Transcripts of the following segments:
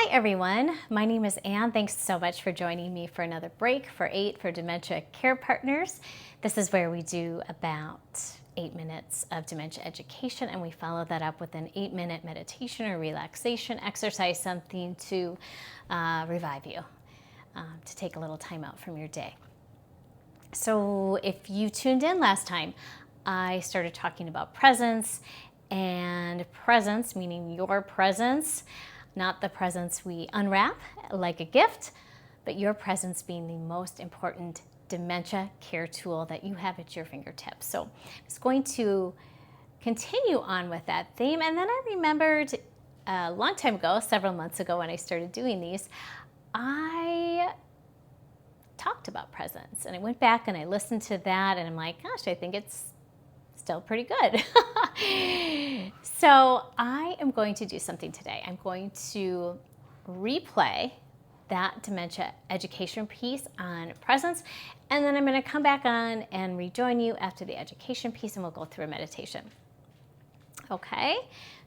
Hi everyone, my name is Anne. Thanks so much for joining me for another break for 8 for Dementia Care Partners. This is where we do about 8 minutes of dementia education and we follow that up with an 8-minute meditation or relaxation exercise, something to revive you, to take a little time out from your day. So if you tuned in last time, I started talking about presence, and presence meaning your presence, not the presents we unwrap like a gift, but your presence being the most important dementia care tool that you have at your fingertips. So I was going to continue on with that theme, and then I remembered a long time ago, several months ago when I started doing these, I talked about presence, and I went back and I listened to that, and I'm like, gosh, I think it's still pretty good. So I am going to do something today. I'm going to replay that dementia education piece on presence, and then I'm going to come back on and rejoin you after the education piece, and we'll go through a meditation. Okay,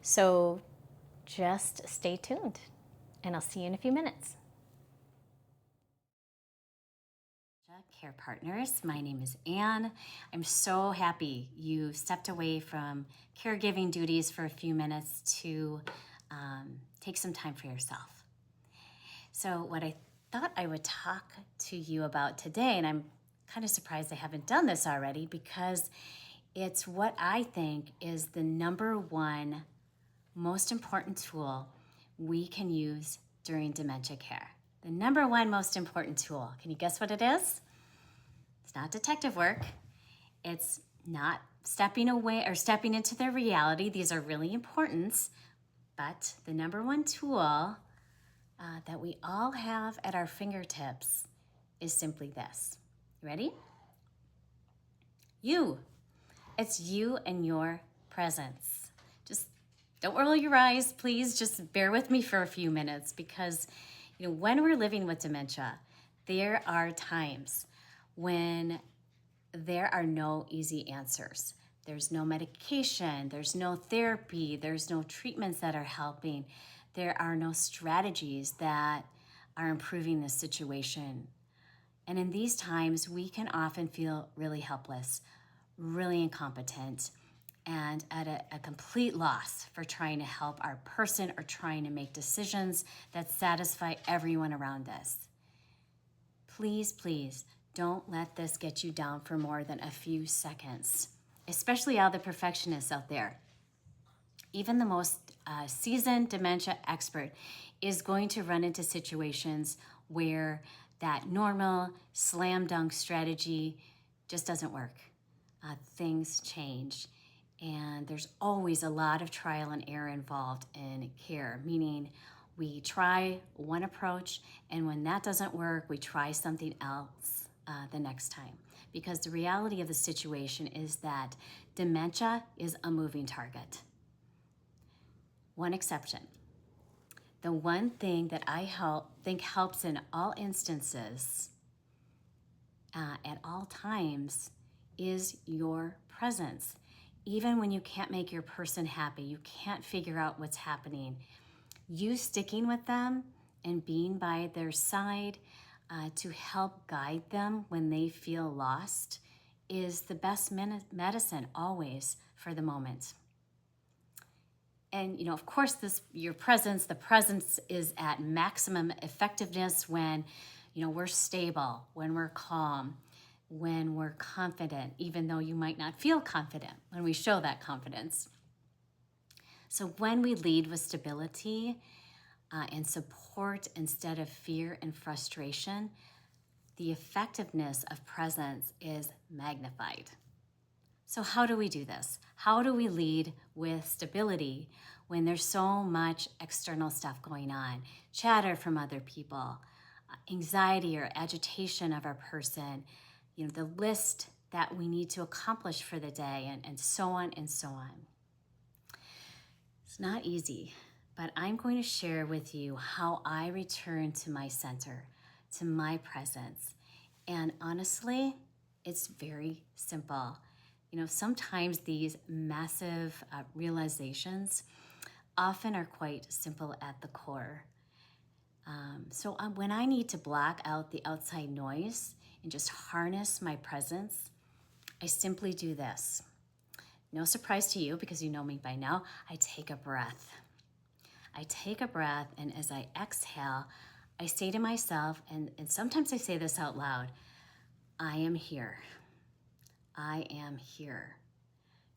so just stay tuned, and I'll see you in a few minutes. Care Partners. My name is Anne. I'm so happy you stepped away from caregiving duties for a few minutes to take some time for yourself. So what I thought I would talk to you about today, and I'm kind of surprised I haven't done this already, because it's what I think is the number one most important tool we can use during dementia care. The number one most important tool. Can you guess what it is? It's not detective work. It's not stepping away or stepping into their reality. These are really important. But the number one tool that we all have at our fingertips is simply this. You ready? You. It's you and your presence. Just don't roll your eyes, please. Just bear with me for a few minutes, because when we're living with dementia, there are times when there are no easy answers. There's no medication, there's no therapy, there's no treatments that are helping. There are no strategies that are improving the situation. And in these times, we can often feel really helpless, really incompetent, and at a complete loss for trying to help our person or trying to make decisions that satisfy everyone around us. Please, please, don't let this get you down for more than a few seconds, especially all the perfectionists out there. Even the most seasoned dementia expert is going to run into situations where that normal slam dunk strategy just doesn't work. Things change, and there's always a lot of trial and error involved in care, meaning we try one approach, and when that doesn't work, we try something else the next time. Because the reality of the situation is that dementia is a moving target. One exception. The one thing that I think helps in all instances, at all times, is your presence. Even when you can't make your person happy, you can't figure out what's happening, you sticking with them and being by their side to help guide them when they feel lost is the best medicine always for the moment. And of course, the presence is at maximum effectiveness when we're stable, when we're calm, when we're confident, even though you might not feel confident when we show that confidence. So when we lead with stability and support instead of fear and frustration, the effectiveness of presence is magnified. So how do we do this? How do we lead with stability when there's so much external stuff going on? Chatter from other people, anxiety or agitation of our person, the list that we need to accomplish for the day, and so on and so on. It's not easy, but I'm going to share with you how I return to my center, to my presence. And honestly, it's very simple. Sometimes these massive realizations often are quite simple at the core. When I need to block out the outside noise and just harness my presence, I simply do this. No surprise to you because you know me by now. I take a breath. I take a breath, and as I exhale, I say to myself, and sometimes I say this out loud, I am here. I am here.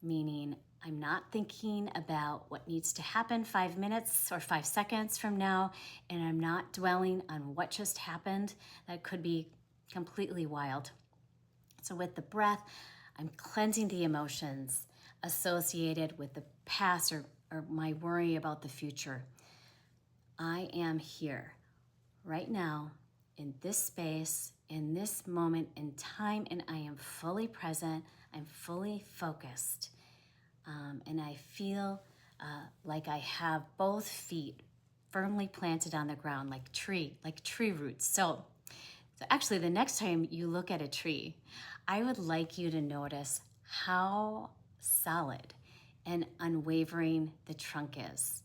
Meaning I'm not thinking about what needs to happen 5 minutes or 5 seconds from now, and I'm not dwelling on what just happened. That could be completely wild. So with the breath, I'm cleansing the emotions associated with the past or my worry about the future. I am here right now in this space, in this moment in time, and I am fully present. I'm fully focused. And I feel like I have both feet firmly planted on the ground like tree roots. So actually the next time you look at a tree, I would like you to notice how solid and unwavering the trunk is.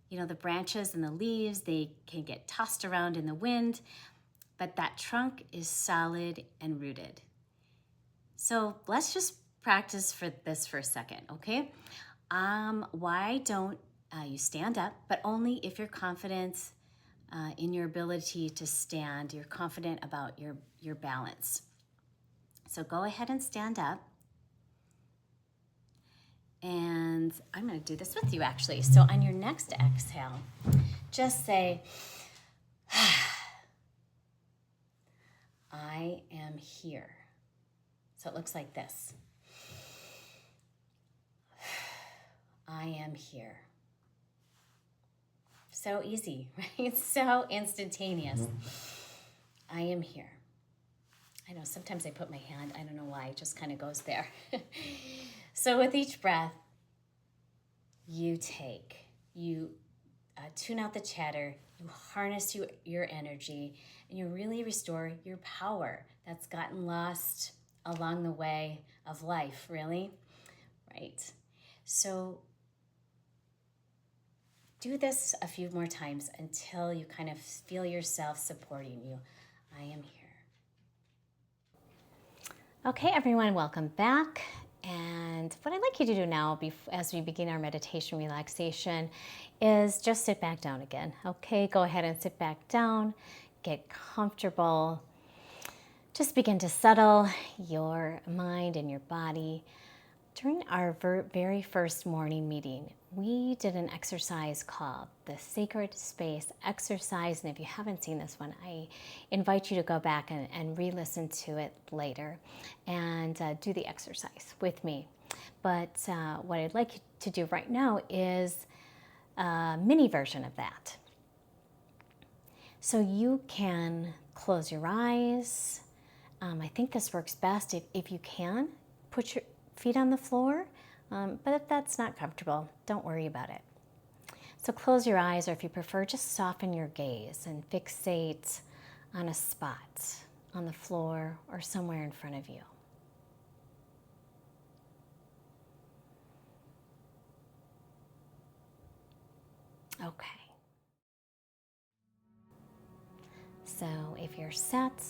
You know, the branches and the leaves, they can get tossed around in the wind, but that trunk is solid and rooted. So let's just practice for this for a second, okay? Why don't you stand up, but only if you're confident in your ability to stand, you're confident about your balance. So go ahead and stand up. And I'm going to do this with you, actually. So on your next exhale, just say, I am here. So it looks like this. I am here. So easy, right? So instantaneous. I am here. I know sometimes I put my hand, I don't know why, it just kind of goes there. So with each breath you take, you tune out the chatter, you harness your energy, and you really restore your power that's gotten lost along the way of life, really, right? So do this a few more times until you kind of feel yourself supporting you. I am here. Okay, everyone, welcome back. And what I'd like you to do now, as we begin our meditation relaxation, is just sit back down again. Okay, go ahead and sit back down, get comfortable. Just begin to settle your mind and your body. During our very first morning meeting, we did an exercise called the Sacred Space Exercise. And if you haven't seen this one, I invite you to go back and re-listen to it later and do the exercise with me. But what I'd like you to do right now is a mini version of that. So you can close your eyes. I think this works best if you can. Put your feet on the floor, but if that's not comfortable, don't worry about it. So close your eyes, or if you prefer, just soften your gaze and fixate on a spot on the floor or somewhere in front of you. Okay. So if you're set,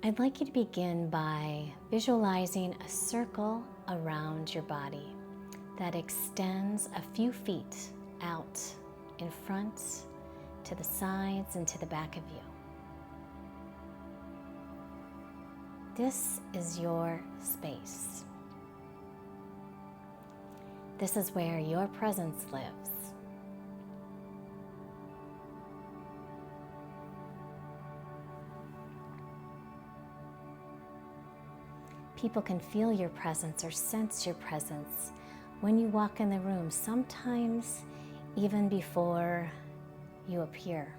I'd like you to begin by visualizing a circle around your body that extends a few feet out in front, to the sides, and to the back of you. This is your space. This is where your presence lives. People can feel your presence or sense your presence when you walk in the room, sometimes even before you appear.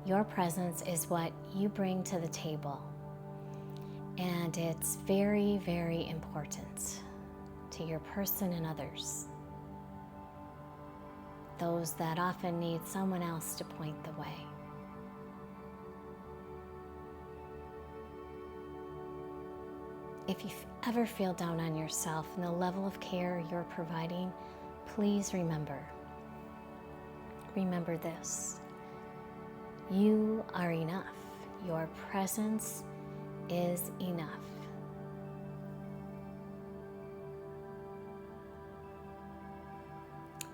Your presence is what you bring to the table, and it's very, very important to your person and others. Those that often need someone else to point the way. ever feel down on yourself and the level of care you're providing, please remember this. You are enough. Your presence is enough.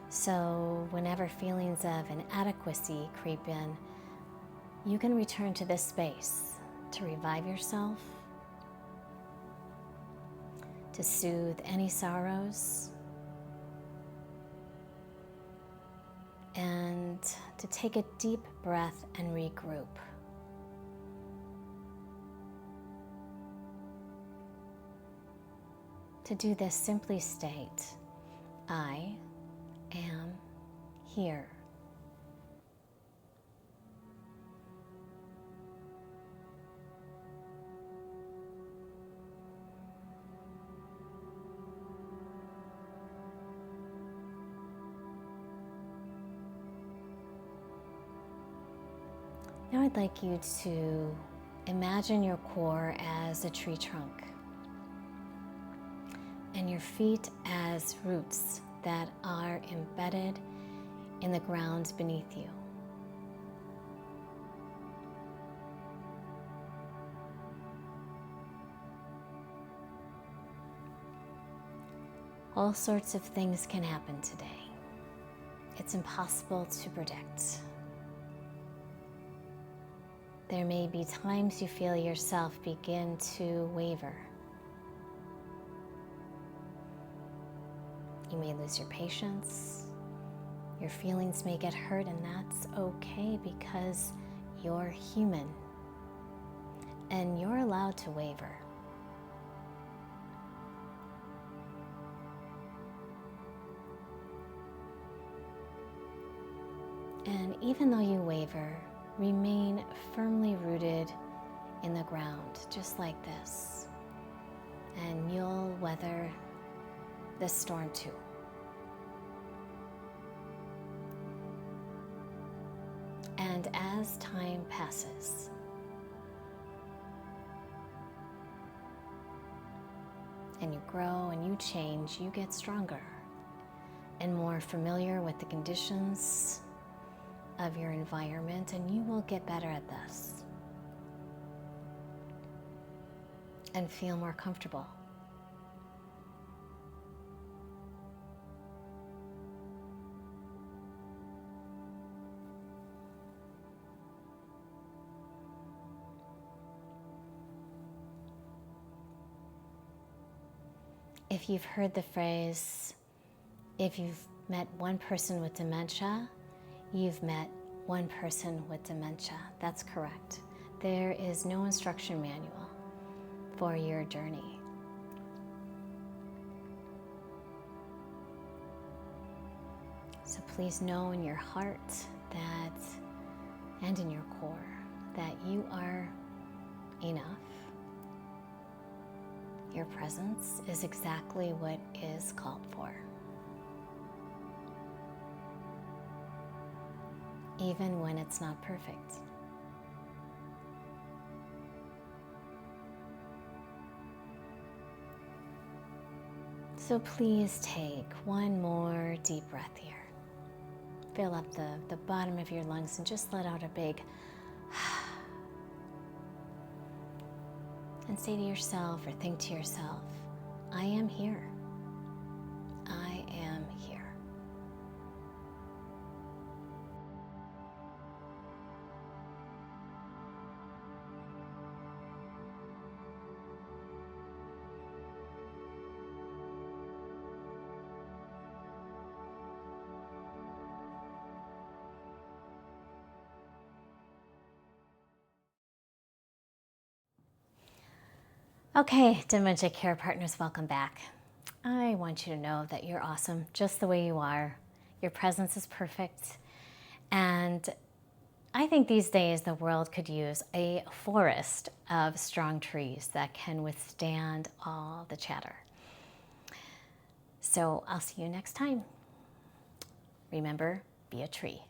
So whenever feelings of inadequacy creep in, you can return to this space to revive yourself, to soothe any sorrows, and to take a deep breath and regroup. To do this, simply state, I am here. Now I'd like you to imagine your core as a tree trunk and your feet as roots that are embedded in the ground beneath you. All sorts of things can happen today. It's impossible to predict. There may be times you feel yourself begin to waver. You may lose your patience. Your feelings may get hurt, and that's okay because you're human and you're allowed to waver. And even though you waver, remain firmly rooted in the ground, just like this. And you'll weather this storm too. And as time passes, and you grow and you change, you get stronger and more familiar with the conditions of your environment, and you will get better at this and feel more comfortable. If you've heard the phrase, if you've met one person with dementia, you've met one person with dementia. That's correct. There is no instruction manual for your journey. So please know in your heart that, and in your core, that you are enough. Your presence is exactly what is called for. Even when it's not perfect. So please take one more deep breath here. Fill up the bottom of your lungs and just let out a big and say to yourself or think to yourself, I am here. I am here. Okay, Dementia Care Partners, welcome back. I want you to know that you're awesome just the way you are. Your presence is perfect. And I think these days the world could use a forest of strong trees that can withstand all the chatter. So I'll see you next time. Remember, be a tree.